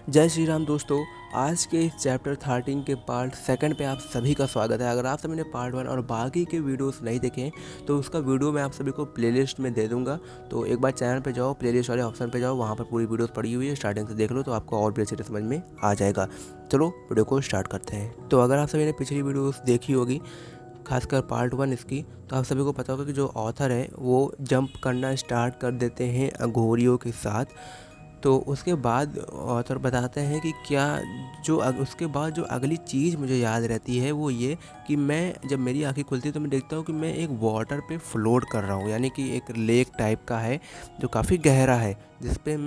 जय श्री राम दोस्तों। आज के इस चैप्टर 13 के पार्ट सेकंड पे आप सभी का स्वागत है। अगर आप सभी ने पार्ट 1 और बाकी के वीडियोस नहीं देखे हैं तो उसका वीडियो मैं आप सभी को प्लेलिस्ट में दे दूंगा। तो एक बार चैनल पे जाओ, प्लेलिस्ट वाले ऑप्शन पे जाओ, वहाँ पर पूरी वीडियोस पड़ी हुई है, स्टार्टिंग से देख लो तो आपको और भी अच्छे से समझ में आ जाएगा। चलो वीडियो को स्टार्ट करते हैं। तो अगर आप सभी ने पिछली वीडियोज़ देखी होगी, खासकर पार्ट 1 इसकी, तो आप सभी को पता होगा कि जो ऑथर है वो जंप करना स्टार्ट कर देते हैं अघोरियों के साथ। तो उसके बाद ऑथर बताते हैं कि क्या उसके बाद जो अगली चीज़ मुझे याद रहती है वो ये कि मैं जब मेरी आंखें खुलती है तो मैं देखता हूँ कि मैं एक वाटर पे फ्लोट कर रहा हूँ, यानी कि एक लेक टाइप का है जो काफ़ी गहरा है, जिसमें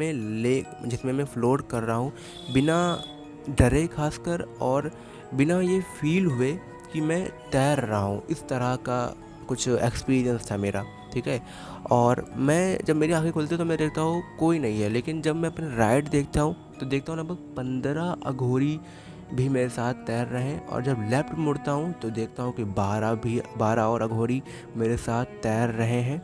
मैं फ्लोट कर रहा हूँ बिना डरे खासकर, और बिना ये फील हुए कि मैं तैर रहा हूँ। इस तरह का कुछ एक्सपीरियंस था मेरा, ठीक है। और मैं जब मेरी आंखें खुलती है तो मैं देखता हूँ कोई नहीं है, लेकिन जब मैं अपने राइट देखता हूँ तो देखता हूँ लगभग 15 अघोरी भी मेरे साथ तैर रहे हैं, और जब लेफ़्ट मुड़ता हूँ तो देखता हूँ कि 12 और अघोरी मेरे साथ तैर रहे हैं।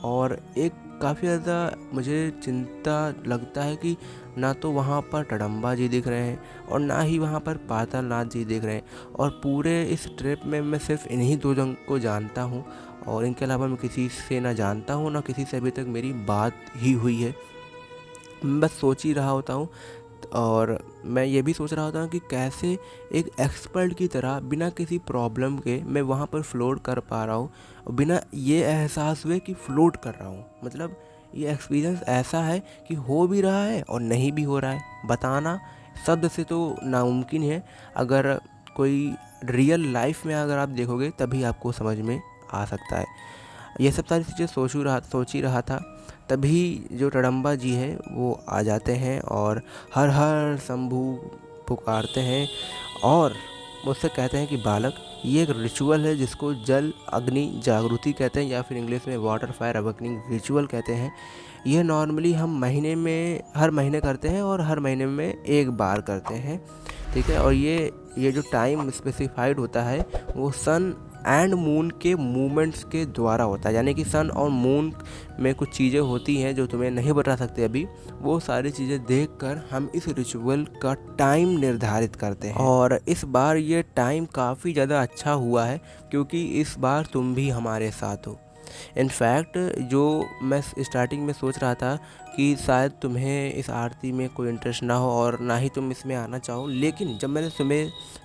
और एक काफ़ी ज़्यादा मुझे चिंता लगता है कि ना तो वहाँ पर टडम्बा जी दिख रहे हैं और ना ही वहाँ पर पातालनाथ जी दिख रहे हैं, और पूरे इस ट्रिप में मैं सिर्फ इन्हीं दो जन को जानता हूँ, और इनके अलावा मैं किसी से ना जानता हूँ ना किसी से अभी तक मेरी बात ही हुई है। मैं बस सोच ही रहा होता हूँ, और मैं ये भी सोच रहा होता हूँ कि कैसे एक एक्सपर्ट की तरह बिना किसी प्रॉब्लम के मैं वहाँ पर फ्लोट कर पा रहा हूँ, और बिना ये एहसास हुए कि फ़्लोट कर रहा हूँ। मतलब ये एक्सपीरियंस ऐसा है कि हो भी रहा है और नहीं भी हो रहा है। बताना शब्द से तो नामुमकिन है, अगर कोई रियल लाइफ में अगर आप देखोगे तभी आपको समझ में आ सकता है। ये सब सारी चीज़ें सोच ही रहा था, तभी जो टडम्बा जी हैं वो आ जाते हैं और हर हर शंभू पुकारते हैं, और मुझसे कहते हैं कि बालक, ये एक रिचुअल है जिसको जल अग्नि जागृति कहते हैं, या फिर इंग्लिश में वाटर फायर अवेकनिंग रिचुअल कहते हैं। यह नॉर्मली हम हर महीने करते हैं, और हर महीने में एक बार करते हैं, ठीक है। और ये जो टाइम स्पेसिफाइड होता है वो सन एंड मून के मूवमेंट्स के द्वारा होता है, यानी कि सन और मून में कुछ चीज़ें होती हैं जो तुम्हें नहीं बता सकते अभी, वो सारी चीज़ें देखकर हम इस रिचुअल का टाइम निर्धारित करते हैं। और इस बार ये टाइम काफ़ी ज़्यादा अच्छा हुआ है क्योंकि इस बार तुम भी हमारे साथ हो। इनफैक्ट जो मैं स्टार्टिंग में सोच रहा था कि शायद तुम्हें इस आरती में कोई इंटरेस्ट ना हो और ना ही तुम इसमें आना चाहो, लेकिन जब मैंने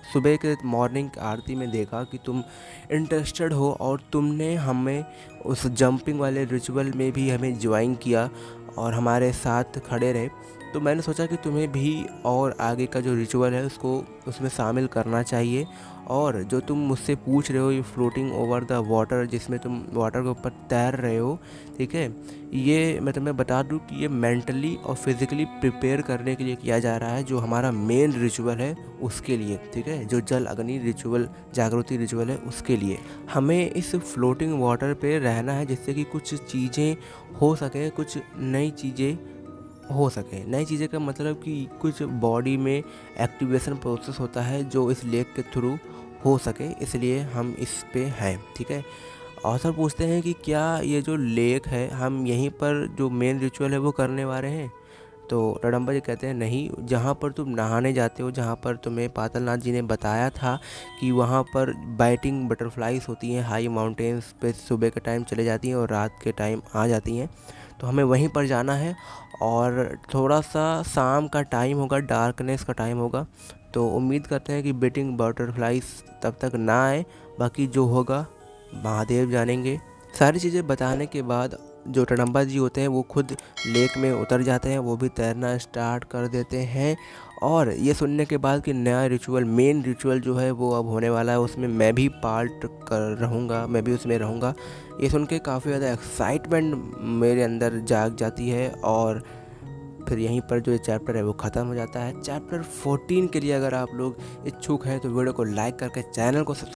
सुबह के मॉर्निंग आरती में देखा कि तुम इंटरेस्टेड हो और तुमने हमें उस जंपिंग वाले रिचुअल में भी हमें ज्वाइन किया और हमारे साथ खड़े रहे, तो मैंने सोचा कि तुम्हें भी और आगे का जो रिचुअल है उसको उसमें शामिल करना चाहिए। और जो तुम मुझसे पूछ रहे हो, ये फ्लोटिंग ओवर द वाटर, जिसमें तुम वाटर के ऊपर तैर रहे हो, ठीक है, ये मैं तुम्हें बता दूं कि ये मेंटली और फिज़िकली प्रिपेयर करने के लिए किया जा रहा है, जो हमारा मेन रिचुअल है उसके लिए, ठीक है, जो जल अग्नि रिचुअल जागृति रिचुअल है उसके लिए। हमें इस फ्लोटिंग वाटर पे रहना है जिससे कि कुछ चीज़ें हो सकें, कुछ नई चीज़ें हो सके। नई चीज़ें का मतलब कि कुछ बॉडी में एक्टिवेशन प्रोसेस होता है जो इस लेक के थ्रू हो सके, इसलिए हम इस पे हैं, ठीक है। ऑथर पूछते हैं कि क्या ये जो लेक है हम यहीं पर जो मेन रिचुअल है वो करने वाले हैं। तो रडम्बा जी कहते हैं नहीं, जहाँ पर तुम नहाने जाते हो, जहाँ पर तुम्हें पातालनाथ जी ने बताया था कि वहाँ पर बाइटिंग बटरफ्लाइज होती हैं, हाई माउंटेन्स पे सुबह के टाइम चले जाती हैं और रात के टाइम आ जाती हैं, तो हमें वहीं पर जाना है। और थोड़ा सा शाम का टाइम होगा, डार्कनेस का टाइम होगा, तो उम्मीद करते हैं कि बेटिंग बटरफ्लाइज तब तक ना आए, बाकी जो होगा महादेव जानेंगे। सारी चीज़ें बताने के बाद जो टडम्बा जी होते हैं वो खुद लेक में उतर जाते हैं, वो भी तैरना स्टार्ट कर देते हैं। और ये सुनने के बाद कि नया रिचुअल, मेन रिचुअल जो है वो अब होने वाला है, उसमें मैं भी पार्ट कर रहूँगा, मैं भी उसमें रहूँगा, ये सुन के काफ़ी ज़्यादा एक्साइटमेंट मेरे अंदर जाग जाती है। और फिर यहीं पर जो ये चैप्टर है वो ख़त्म हो जाता है। चैप्टर 14 के लिए अगर आप लोग इच्छुक हैं तो वीडियो को लाइक करके चैनल को